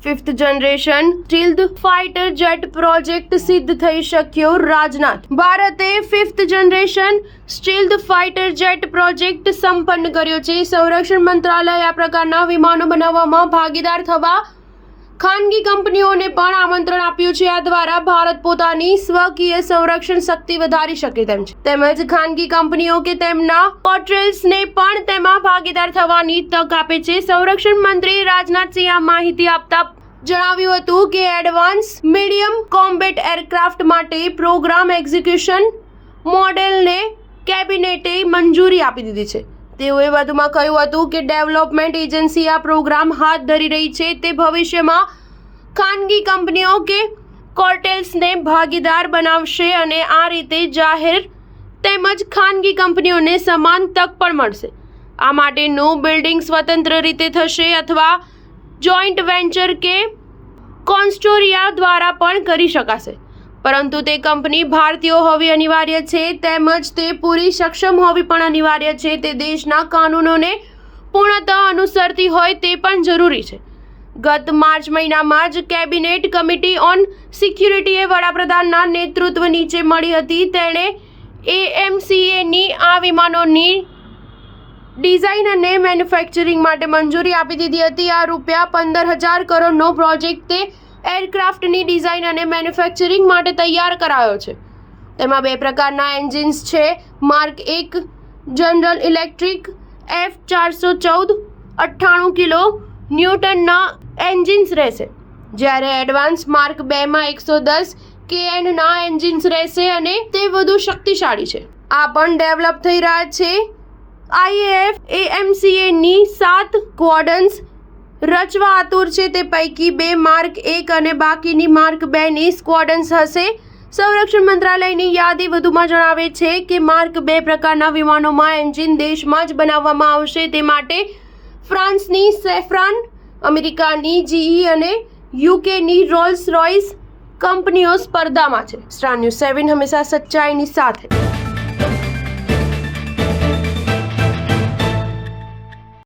5th generation stealth fighter jet project સિદ્ધ થઈ શક્યો રાજનાથ. ભારતે 5th generation stealth fighter jet project સંપન્ન કર્યો છે. સંરક્ષણ મંત્રાલય આ પ્રકારના વિમાનો બનાવવામાં ભાગીદાર થવા ખાનગી કંપનીઓને પણ આમંત્રણ આપ્યું છે. આ દ્વારા ભારત પોતાની સ્વકીય સંરક્ષણ શક્તિ વધારી શકે તેમ છે. તેમજ ખાનગી કંપનીઓ કે તેમના પોર્ટલ્સને પણ તેમાં ભાગીદાર થવાની તક આપે છે. સંરક્ષણ મંત્રી રાજનાથસિંહ આ માહિતી આપતા જણાવ્યું હતું કે એડવાન્સ મીડિયમ કોમ્બેટ એરક્રાફ્ટ માટે પ્રોગ્રામ એક્ઝિક્યુશન મોડેલને કેબિનેટે મંજૂરી આપી દીધી છે. તેઓએ વધુમાં કહ્યું હતું કે ડેવલપમેન્ટ એજન્સી આ પ્રોગ્રામ હાથ ધરી રહી છે. તે ભવિષ્યમાં ખાનગી કંપનીઓ કે કોર્ટેલ્સને ભાગીદાર બનાવશે અને આ રીતે જાહેર તેમજ ખાનગી કંપનીઓને સમાન તક પણ મળશે. આ માટેનું બિલ્ડિંગ સ્વતંત્ર રીતે થશે અથવા જોઈન્ટ વેન્ચર કે કોન્સોર્ટિયા દ્વારા પણ કરી શકાશે, પરંતુ તે કંપની ભારતીય હોવી અનિવાર્ય છે. તેમજ તે પૂરી સક્ષમ હોવી પણ અનિવાર્ય છે. તે દેશના કાનૂનોને પૂર્ણતઃ અનુસરતી હોય તે પણ જરૂરી છે. ગત માર્ચ મહિનામાં જ કેબિનેટ કમિટી ઓન સિક્યુરિટીએ વડાપ્રધાનના નેતૃત્વ નીચે મળી હતી. તેણે AMCAની આ વિમાનોની ડિઝાઇન અને મેન્યુફેક્ચરિંગ માટે મંજૂરી આપી દીધી હતી. આ રૂપિયા 15,000 કરોડનો પ્રોજેક્ટ તે એરક્રાફ્ટની ડિઝાઇન અને મેન્યુફેક્ચરિંગ માટે તૈયાર કરાયો છે. તેમાં 2 પ્રકારના એન્જિન્સ છે. Mark 1 general electric F414 98 kilo ન્યૂટનના એન્જિન્સ રહેશે, જ્યારે એડવાન્સ માર્ક 2માં 110 kN ના એન્જિન્સ રહેશે અને તે વધુ શક્તિશાળી છે. આ પણ ડેવલપ થઈ રહ્યા છે. IAF AMCAની 7 સ્ક્વોડ્રન્સ રચવા આતુર છે. તે પૈકી 2 માર્ક 1 અને બાકીની માર્ક 2ની સ્ક્વોડ્રન્સ હશે. સંરક્ષણ મંત્રાલયની યાદી વધુમાં જણાવે છે કે માર્ક 2 પ્રકારના વિમાનોમાં એન્જિન દેશમાં જ બનાવવામાં આવશે. તે માટે ફ્રાન્સની સેફ્રાન, અમેરિકાની GE અને UKની રોલ્સ રોયસ કંપનીઓ સ્પર્ધામાં છે. સ્ટાર ન્યૂઝ 7 હંમેશા સચ્ચાઈની સાથે.